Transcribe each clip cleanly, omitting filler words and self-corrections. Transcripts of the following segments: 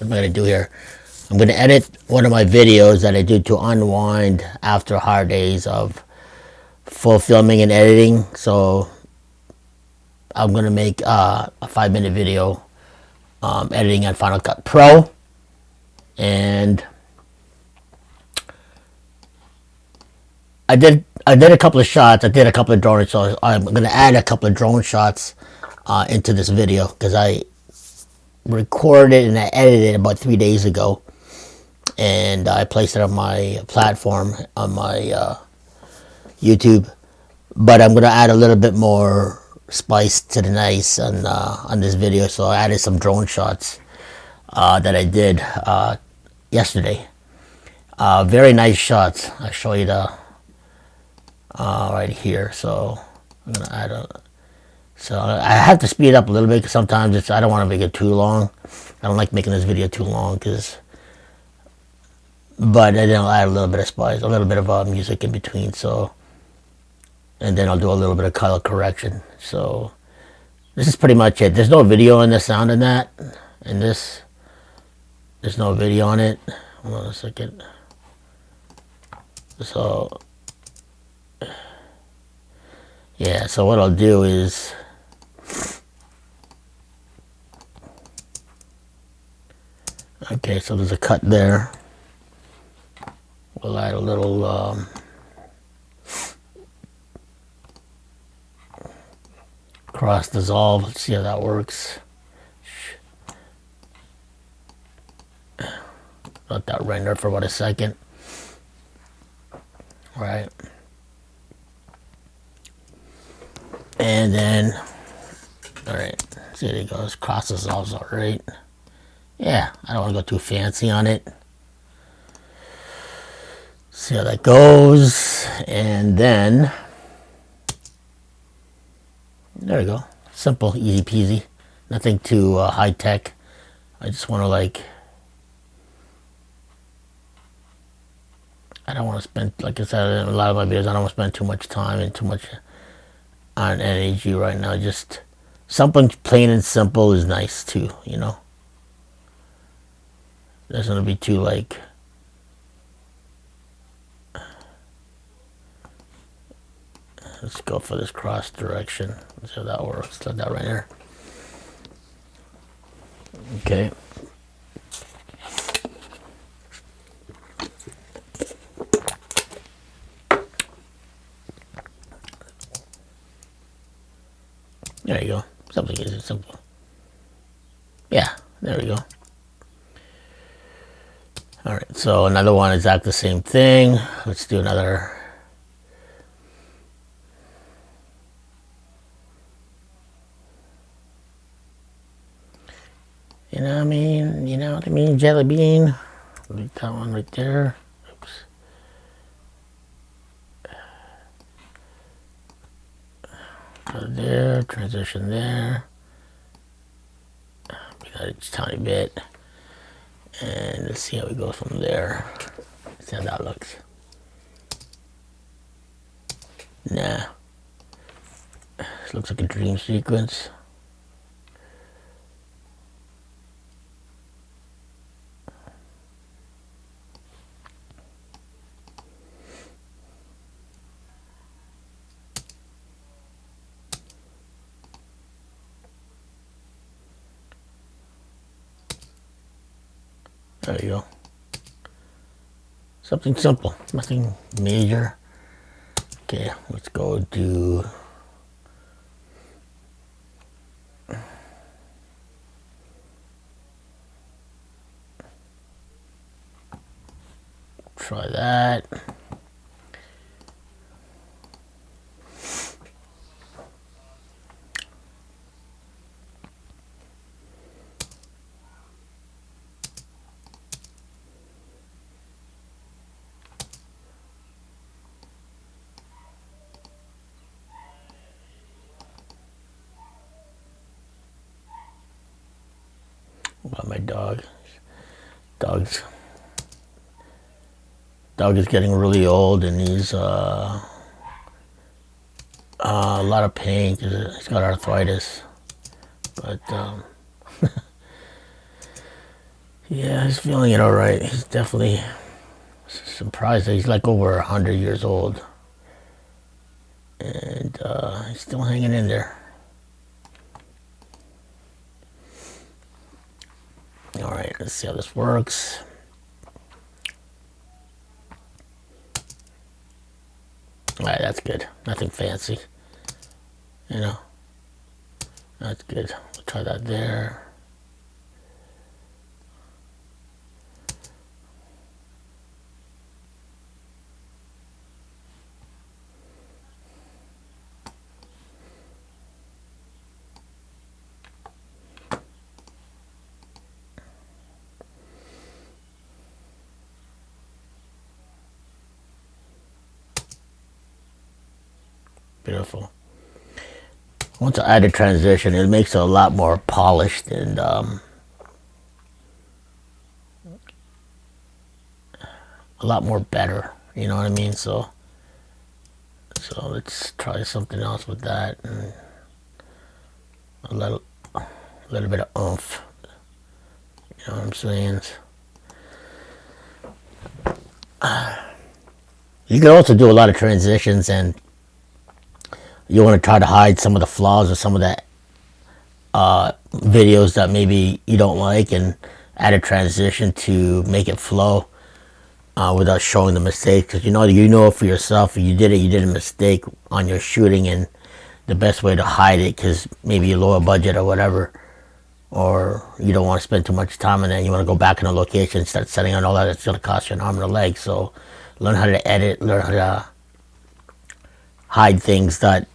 what am I going to do here? I'm going to edit one of my videos that I do to unwind after hard days of full filming and editing. So I'm going to make a 5-minute video editing on Final Cut Pro. And I did a couple of shots. I did a couple of drone shots. So I'm going to add a couple of drone shots into this video because I recorded and I edited it about 3 days ago, and I placed it on my platform on my YouTube. But I'm going to add a little bit more spice to the nice on this video, so I added some drone shots that I did yesterday. Very nice shots. I'll show you the right here. So I'm gonna add so I have to speed it up a little bit because sometimes I don't want to make it too long. I don't like making this video too long but then I'll add a little bit of spice, a little bit of music in between. So, and then I'll do a little bit of color correction. So this is pretty much it. There's no video in the sound in that, and there's no video on it. Hold on a second. So yeah, so what I'll do is okay, so there's a cut there. We'll add a little cross dissolve. Let's see how that works. Let that render for about a second. Right. And then, alright, see, there it goes. Cross dissolves, alright. Yeah, I don't want to go too fancy on it. See how that goes. And then, there we go. Simple, easy peasy. Nothing too high tech. I just want to I don't want to spend, like I said in a lot of my videos, I don't want to spend too much time and too much on energy right now. Just something plain and simple is nice too, you know. Doesn't want to be too let's go for this cross direction. Let's see how that works. Let that right there. Okay. There you go. Something easy, simple. Yeah, there we go. Alright, so another one, exactly the same thing. Let's do another. You know what I mean? You know what I mean? Jelly bean. Leave that one right there. Oops. Go there, transition there. We got it just a tiny bit. And let's see how we go from there. Let's see how that looks. Nah. This looks like a dream sequence. There you go. Something simple, nothing major. Okay, let's go do try that. About my dog. Dog is getting really old, and he's a lot of pain because he's got arthritis. But Yeah, he's feeling it all right. He's definitely surprised that he's like over 100 years old. And he's still hanging in there. All right, let's see how this works. All right, that's good. Nothing fancy. You know, that's good. We'll try that there. Beautiful. Once I add a transition, it makes it a lot more polished and a lot more better. You know what I mean? So let's try something else with that, and a little bit of oomph. You know what I'm saying? You can also do a lot of transitions, and you want to try to hide some of the flaws or some of the videos that maybe you don't like, and add a transition to make it flow without showing the mistake. Because you know for yourself, if you did a mistake on your shooting, and the best way to hide it, because maybe you're lower budget or whatever, or you don't want to spend too much time, and then you want to go back in a location and start setting on all that, it's going to cost you an arm and a leg. So learn how to edit, learn how to hide things that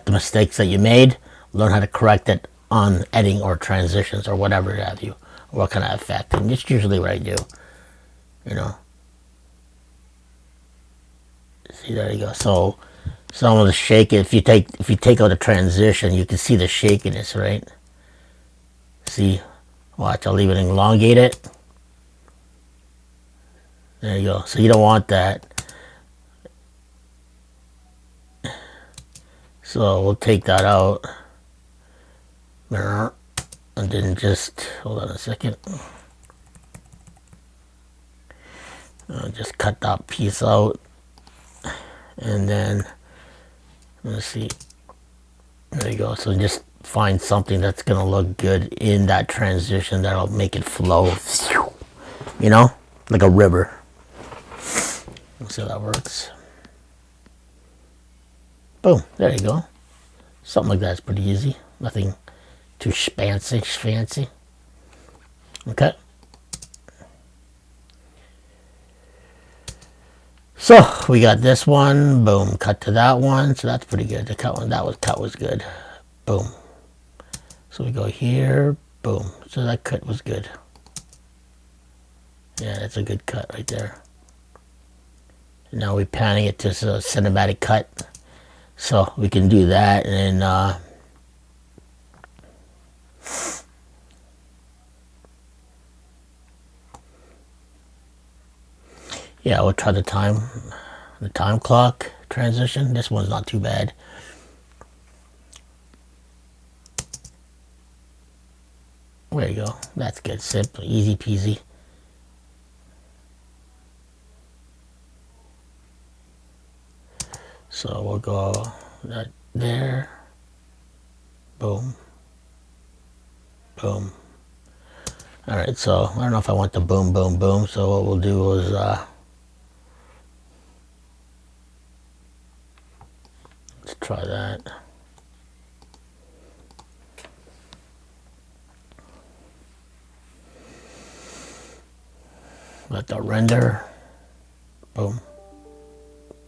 the mistakes that you made, learn how to correct it on editing or transitions or whatever have you, or what kind of effect. And it's usually what I do, you know. See, there you go. So some of the shake, if you take out the transition, you can see the shakiness, right? See, watch, I'll leave it elongate it. There you go. So you don't want that. So we'll take that out. And then just, hold on a second. Just cut that piece out. And then, let's see. There you go. So just find something that's going to look good in that transition that'll make it flow. You know? Like a river. Let's see how that works. Boom. There you go. Something like that's pretty easy. Nothing too fancy. Okay. So we got this one. Boom. Cut to that one. So that's pretty good. The cut one. That was good. Boom. So we go here. Boom. So that cut was good. Yeah, that's a good cut right there. Now we're panning it to a cinematic cut. So we can do that, and yeah, we'll try the time clock transition. This one's not too bad. There you go. That's good. Simple, easy peasy. So we'll go that there. Boom. Boom. Alright, so I don't know if I want the boom, boom, boom. So what we'll do is let's try that. Let that render. Boom.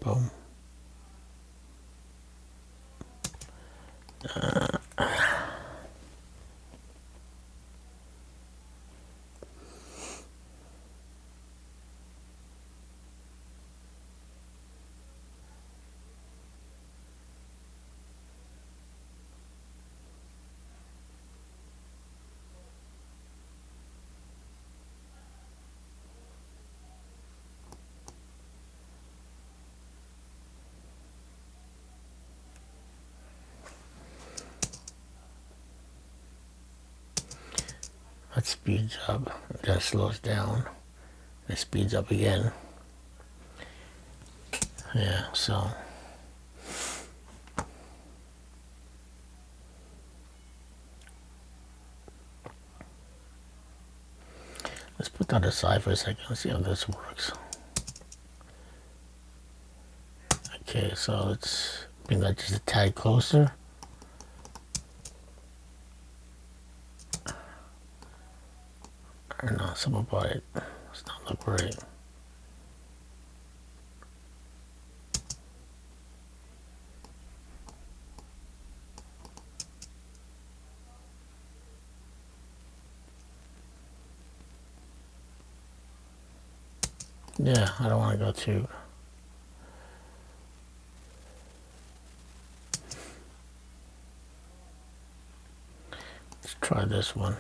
Boom. That speeds up, then slows down, it speeds up again. Yeah, so let's put that aside for a second. Let's see how this works. Okay, so let's bring that just a tad closer. Or no, something about it. It's not look right. Yeah, I don't want to go too. Let's try this one.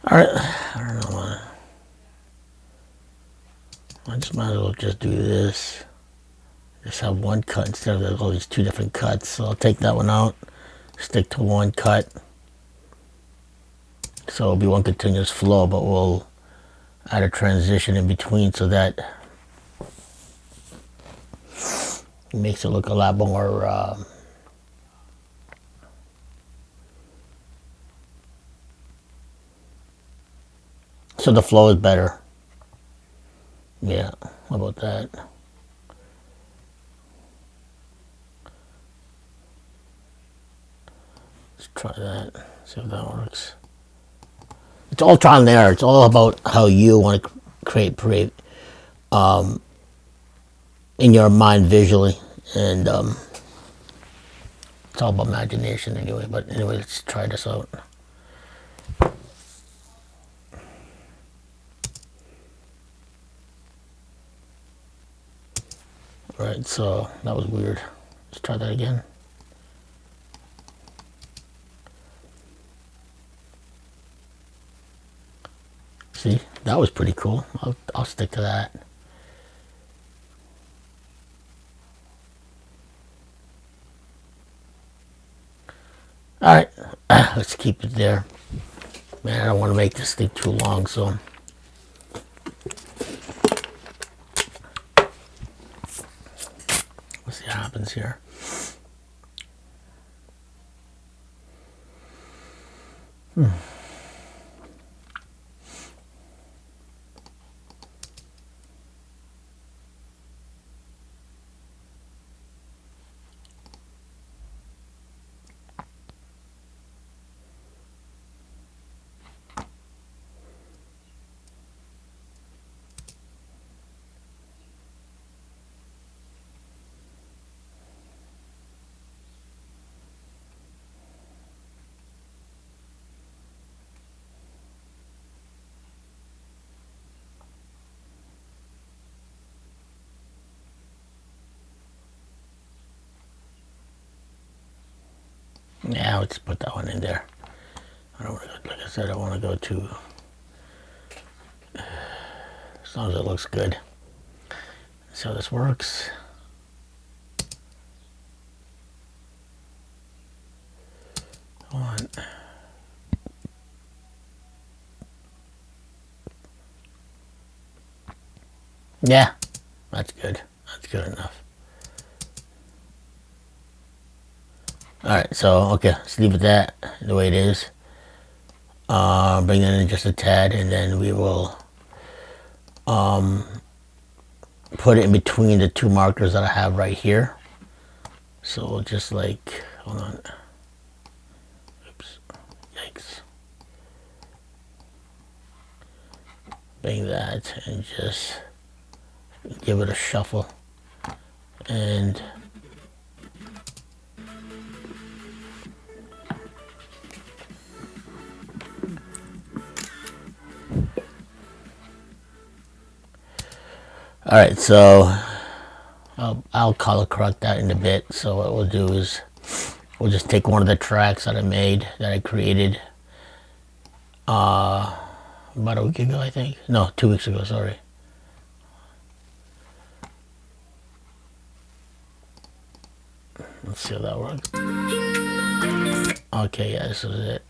Alright, I don't know. I just might as well just do this. Just have one cut instead of all these two different cuts. So I'll take that one out, stick to one cut. So it'll be one continuous flow, but we'll add a transition in between so that it makes it look a lot more so the flow is better. Yeah, how about that? Let's try that, see if that works. It's all trial and error. It's all about how you want to create in your mind visually, and it's all about imagination anyway. But anyway, let's try this out. Right, so that was weird. Let's try that again. See, that was pretty cool. I'll stick to that. All right, let's keep it there. Man, I don't want to make this thing too long, so let's see what happens here. Yeah, let's put that one in there. I don't want to, like I said, I want to go to, as long as it looks good. See how this works. One. Yeah, that's good. That's good enough. Alright, so, okay, let's leave it that the way it is. Bring it in just a tad, and then we will put it in between the two markers that I have right here. So we'll just like, hold on. Oops, yikes. Bring that and just give it a shuffle. And alright, so I'll color correct that in a bit. So what we'll do is we'll just take one of the tracks that I created about a week ago, I think. No, 2 weeks ago, sorry. Let's see how that works. Okay, yeah, this is it.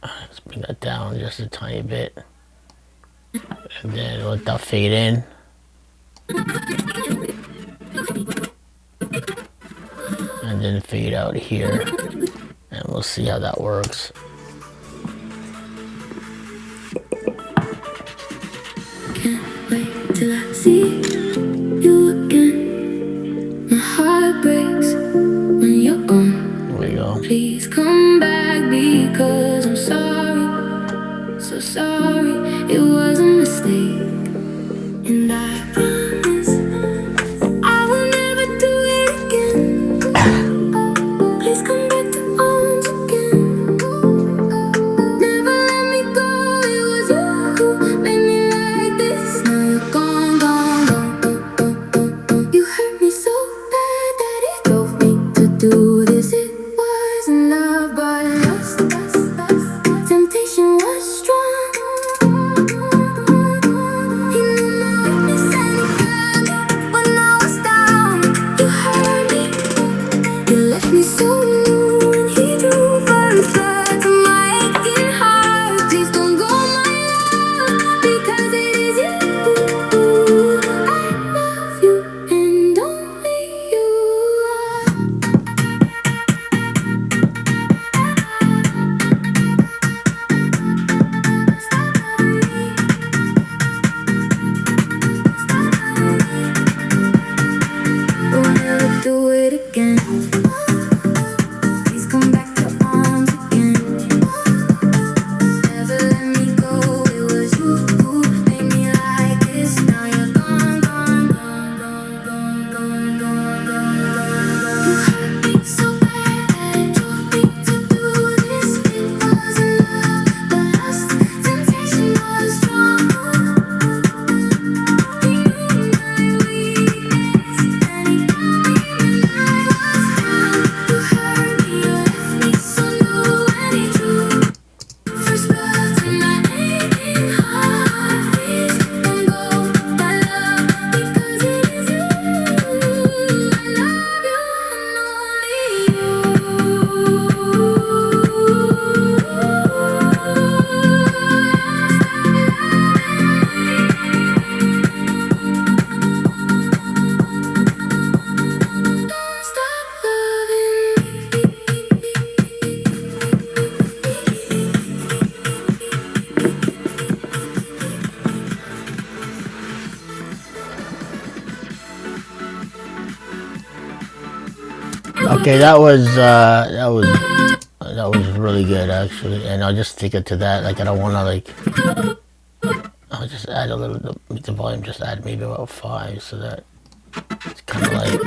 Let's bring that down just a tiny bit. And then let that fade in. And then fade out here. And we'll see how that works. Can't wait till I see you again. My heart breaks when you're gone. There we go. Please come back because I'm sorry, so sorry. It was a mistake, and I promise I will never do it again. Please come back to arms again. Never let me go. It was you who made me like this. Now you're gone, gone, gone. You hurt me so bad that it drove me to do this. It wasn't love, but lust. Temptation was strong. You knew my weakness and you grabbed me when I was down. You hurt me. You left me so new when he drew first blood to my aching heart. Please don't go, my love, because it is you. I love you and only you. We'll never do it again. Please come back to arms again. Never let me go. It was you who made me like this. Now you're gone, gone, gone, gone, gone, gone, gone, gone. You hurt me so bad that it drove me to do this. It wasn't love, but lust. Temptation was strong. You knew my weakness and you got me when I was down. You hurt me, you left me so new when he drew first blood to my aching heart. Please don't go, my love, because it is you. I love you and only you. Don't stop loving me. Okay, that was really good actually, and I'll just stick it to that. Like I don't want to I'll just add a little. Make the volume just add maybe about 5, so that it's kind of like.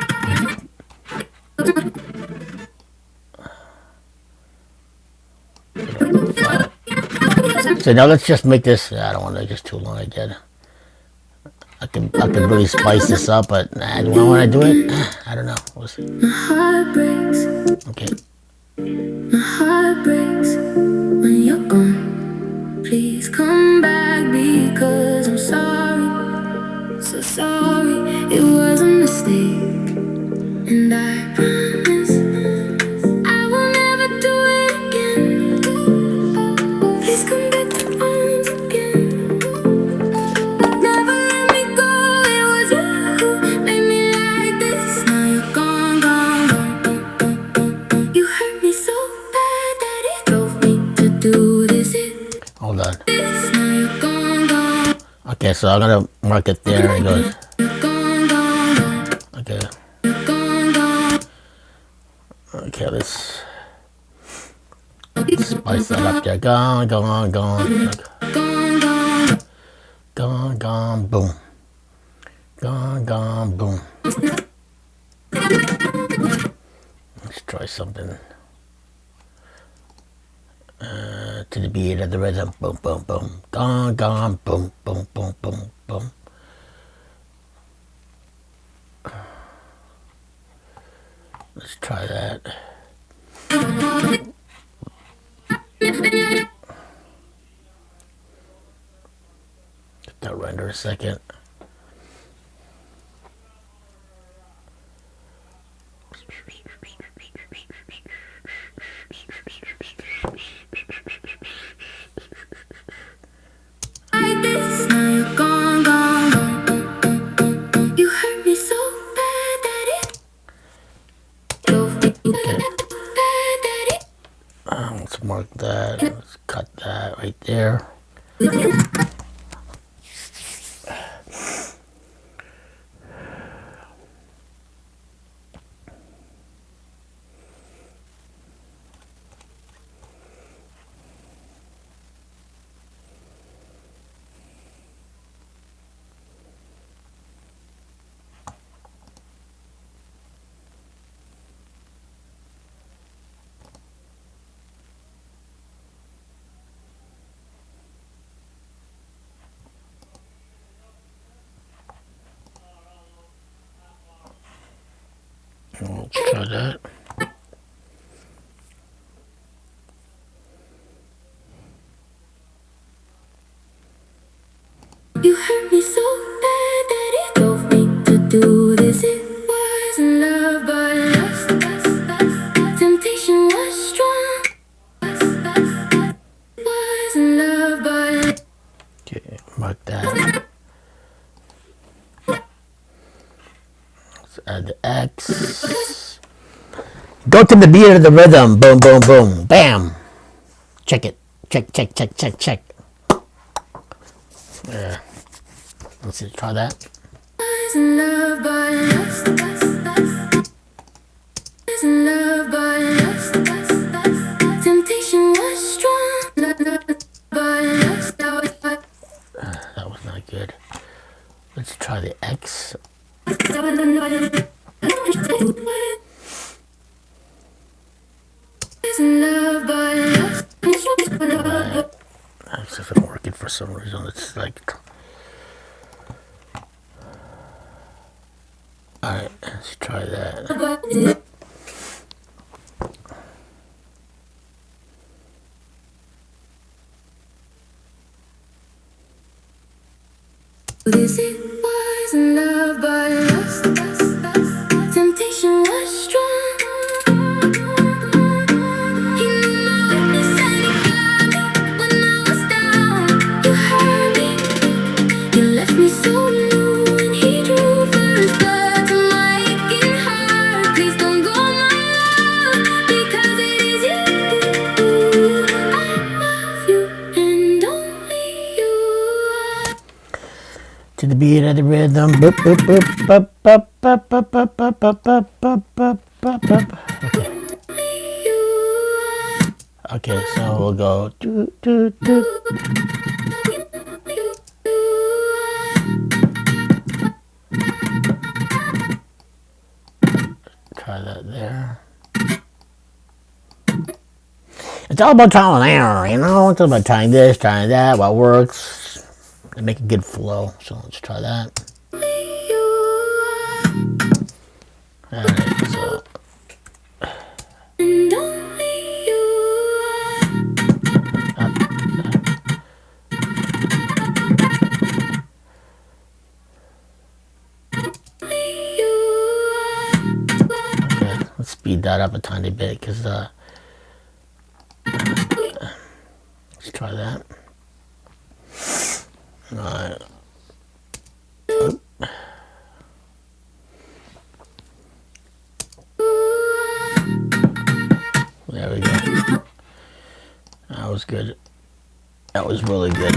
So now let's just make this. I don't want to just too long again. I can really spice this up, but do I want to do it? I don't know. We'll see. My heart breaks. Okay. My heart breaks when you're gone. Please come back because I'm sorry, so sorry. It was a mistake, and I promise I will never do it again. Please come back to arms again. Never let me go. It was you who made me like this. Now you're gone, gone, gone, gone, gone, gone, gone. You hurt me so bad that it drove me to do this. Hold on. Now you're gone, gone. Okay, so I'm gonna mark it there. It goes. You're gone, gone, gone. Okay. You're gone, gone. Okay, let's spice that up there. Gone, gone, gone. Gone, gone. Gone, gone, boom. Gone, gone, boom. Let's try something. To the beat of the rhythm. Boom, boom, boom. Gone, gone, boom, boom, boom, boom, boom. Let's try that. Let that render a second. Let's mark that. Let's cut that right there. Let's try that. You hurt me so bad that it drove me to do this. It wasn't love, but lust. Temptation was strong. Wasn't love, but Okay, mark that. Let's add the X. Go to the beat of the rhythm. Boom, boom, boom. Bam. Check it. Check, check, check, check, check. Yeah. Let's see, try that. wasn't love, but lust. Wasn't love, but lust. Temptation was strong. But lust. That was not good. Let's try the X. Right. X isn't working for some reason. It's like. Alright, let's try that. This it wasn't love, but lust. Temptation was strong. He knew my weakness and he got me when I was down. You hurt me, you left me so new, and he drew first blood to my aching heart. Please don't go, my love, because it is you. I love you and only you. To the beat of the rhythm. Boop, boop, boop, boop, boop, boop, boop, boop, boop, boop, boop, boop, boop, boop, boop. Okay. Okay, so we'll go do, do, do. Try that there. It's all about trial and error, you know? It's all about trying this, trying that, what works, and make a good flow. So let's try that. Alright, so. Okay, let's speed that up a tiny bit, because, let's try that. Alright. There we go. That was good. That was really good.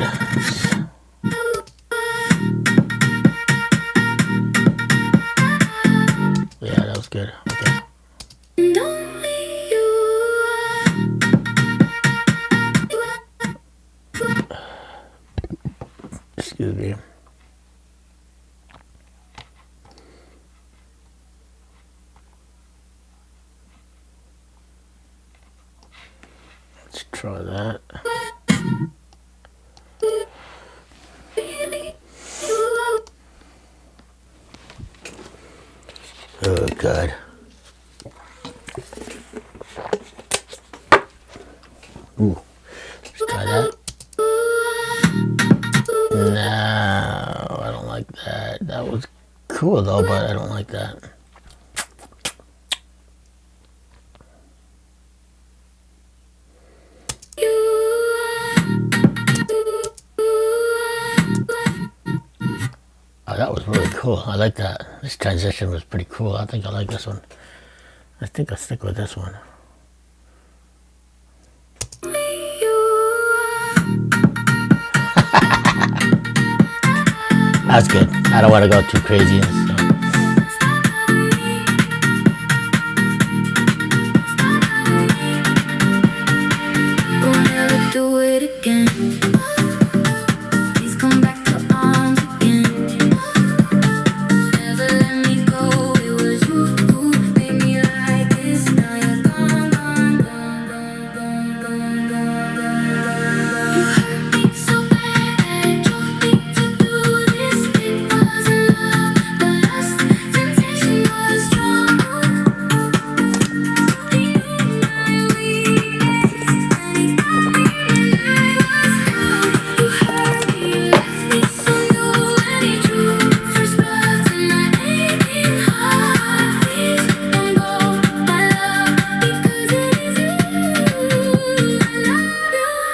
Yeah, that was good. Okay. Excuse me. Let's try that. Oh, God. Ooh, let's try that. No, I don't like that. That was cool though, but I don't like that. Oh, that was really cool. I like that. This transition was pretty cool. I think I like this one. I think I'll stick with this one. That's good. I don't want to go too crazy. So. We'll never do it again. Please come back to arms again. Never let me go. It was you who made me like this. Now you're gone, gone, gone, gone, gone, gone, gone, gone. You hurt me so bad, drove me to do this. It wasn't love, the last temptation was strong. You my weakness, and it got me when I was down. You hurt me, left me so new and true. First love to my aching heart. Please don't go, my love, because it is you. I love you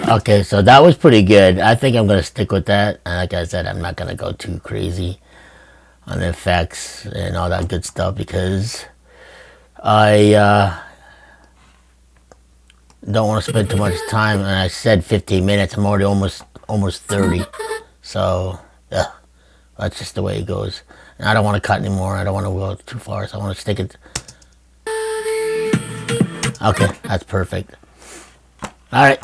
Okay, so that was pretty good. I think I'm going to stick with that. And like I said, I'm not going to go too crazy on the effects and all that good stuff because I don't want to spend too much time. And I said 15 minutes. I'm already almost 30. So, yeah, that's just the way it goes. And I don't want to cut anymore. I don't want to go too far. So I want to stick it. Okay, that's perfect. All right,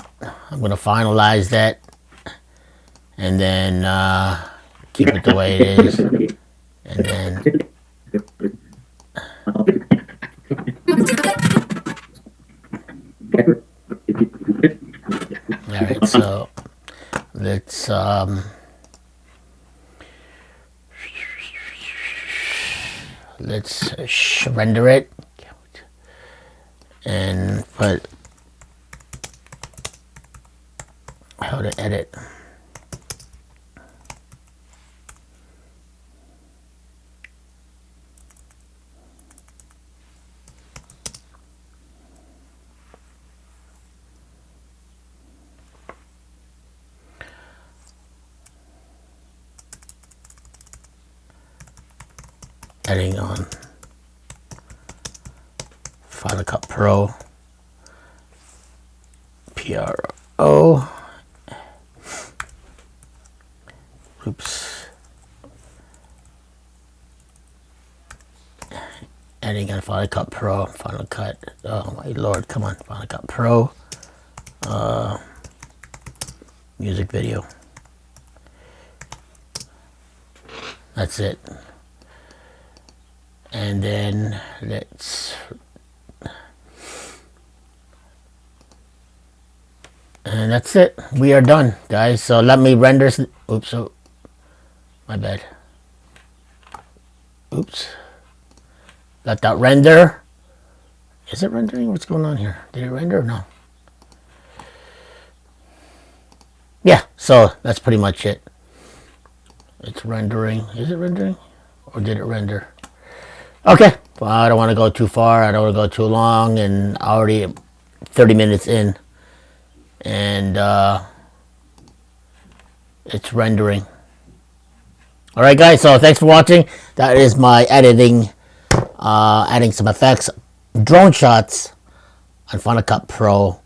I'm going to finalize that and then keep it the way it is. And then, all right, so let's render it and put how to edit. Editing on Final Cut Pro, PRO. Oops. Editing on Final Cut Pro, Final Cut. Oh my lord, come on, Final Cut Pro. Music video. That's it. And then let's. And that's it. We are done, guys. So let me render. Oops. Oh, my bad. Oops. Let that render. Is it rendering? What's going on here? Did it render or no? Yeah. So that's pretty much it. It's rendering. Is it rendering? Or did it render? Okay. Well, I don't want to go too far. I don't want to go too long. And already 30 minutes in. And it's rendering. Alright guys, so thanks for watching. That is my editing, adding some effects, drone shots on Final Cut Pro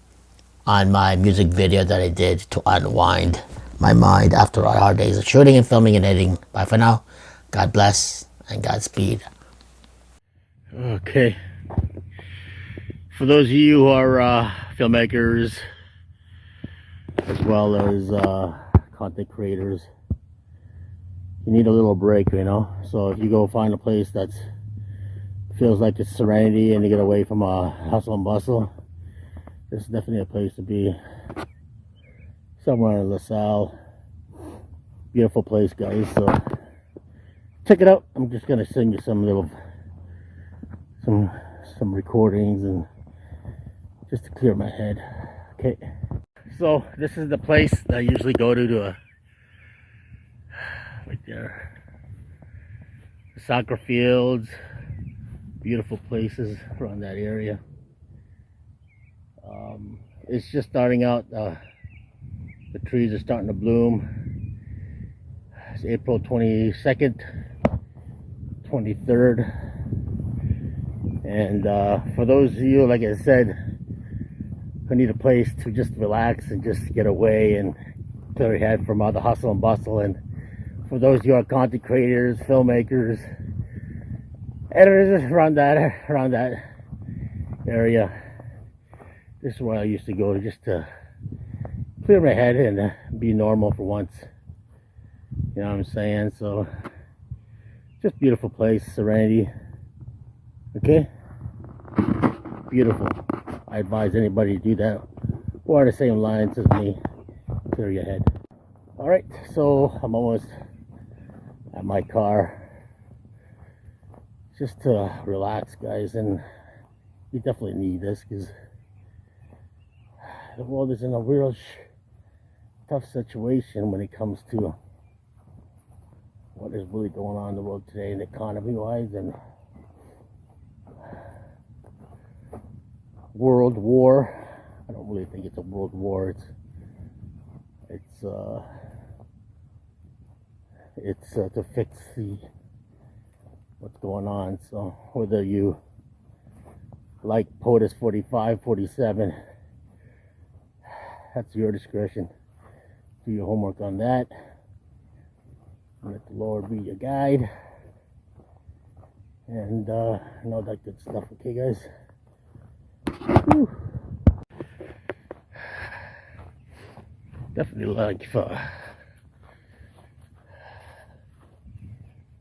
on my music video that I did to unwind my mind after a hard days of shooting and filming and editing. Bye for now. God bless and Godspeed. Okay. For those of you who are filmmakers, as well as content creators, you need a little break, you know. So if you go find a place that's feels like it's serenity and you get away from hustle and bustle. This is definitely a place to be. Somewhere in LaSalle. Beautiful place, guys. So check it out. I'm just gonna sing you some recordings and just to clear my head. Okay. So this is the place that I usually go to right there. The soccer fields, beautiful places around that area. It's just starting out. The trees are starting to bloom. It's April 22nd, 23rd. And for those of you, like I said, who need a place to just relax and just get away and clear your head from all the hustle and bustle, and for those of you who are content creators, filmmakers, editors around that area, this is where I used to go to just to clear my head and be normal for once. You know what I'm saying? So just beautiful place, serenity. Okay, beautiful. I advise anybody to do that or the same lines as me. Clear your head. All right, so I'm almost at my car. Just to relax, guys, and you definitely need this because the world is in a real tough situation when it comes to what is really going on in the world today, and economy-wise, and world war. I don't really think it's a world war. It's to fix what's going on. So whether you like POTUS 45, 47, that's your discretion. Do your homework on that. Let the Lord be your guide. And all that good stuff. Okay, guys? Whew. Definitely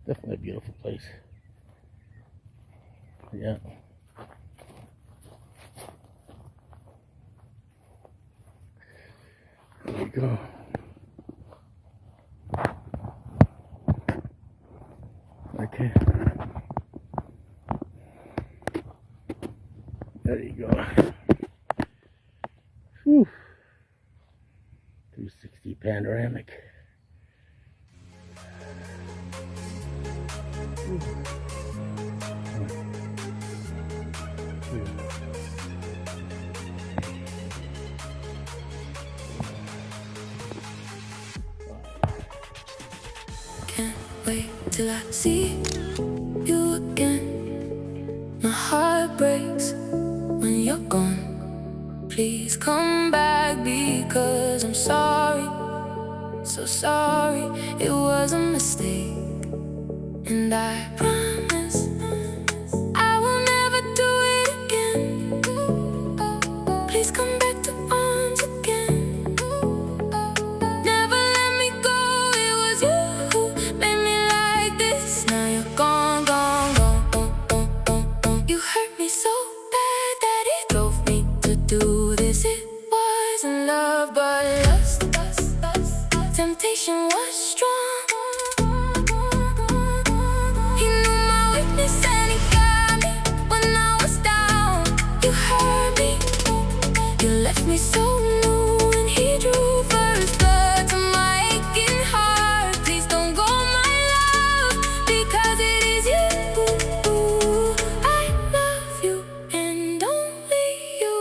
definitely a beautiful place. Yeah. There you go. Okay. There you go. Whew. 360 panoramic. Can't wait till I see you again. My heart breaks when you're gone. Please come back because I'm sorry, so sorry. It was a mistake, and I promise I will never do it again. Please come back to arms again. Never let me go. It was you who made me like this. Now you're gone, gone, gone. You hurt me so bad that it drove me to do this. It wasn't love but lust. Temptation was strong. He knew my weakness and he got me when I was down. You hurt me, you left me so new, and he drew first blood to my aching heart. Please don't go, my love, because it is you. I love you and only you.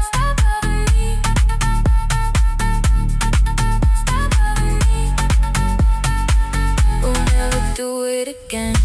Stop loving me. Stop loving me. We'll never do it again.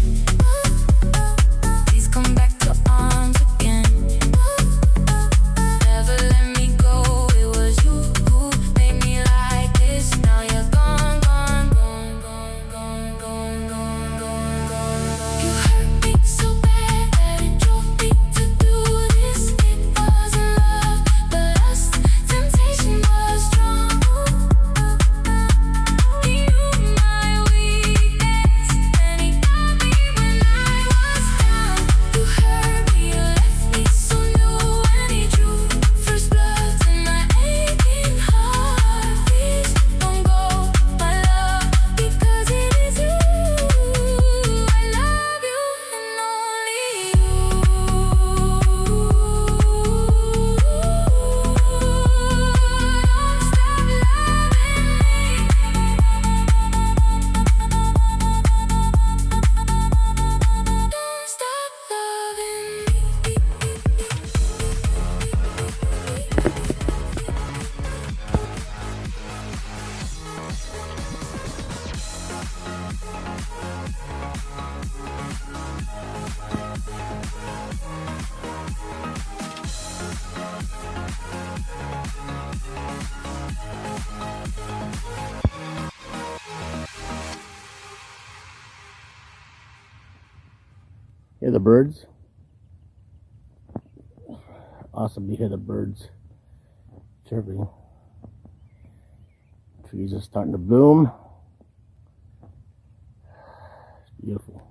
Hear the birds? Awesome to hear the birds chirping. Trees are starting to bloom. It's beautiful.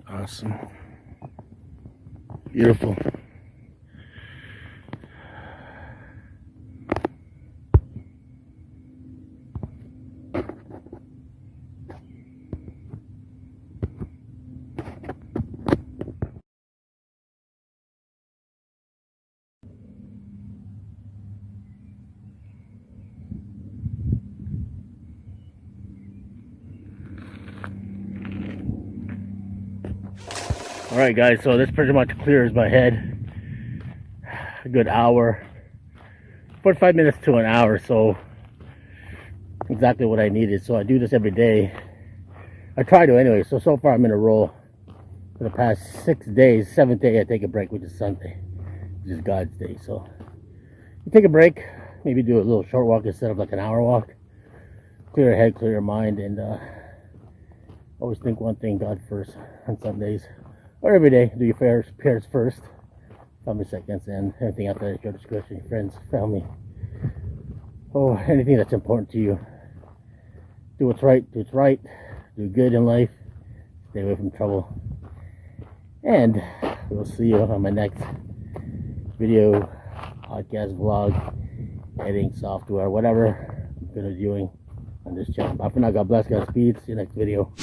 Awesome. Beautiful. Alright guys, so this pretty much clears my head. A good hour, 45 minutes to an hour, so exactly what I needed. So I do this every day. I try to anyway, so far I'm in a roll. For the past 6 days, 7th day I take a break, which is Sunday, which is God's day. So you take a break, maybe do a little short walk instead of like an hour walk. Clear your head, clear your mind, and always think one thing, God first on Sundays. Or every day, do your prayers first, family seconds, and anything after that, your discretion, friends, family. Oh, anything that's important to you. Do what's right, do what's right, do good in life, stay away from trouble. And we'll see you on my next video, podcast, vlog, editing software, whatever I'm gonna be doing on this channel. Bye for now, God bless, Godspeed, see you next video.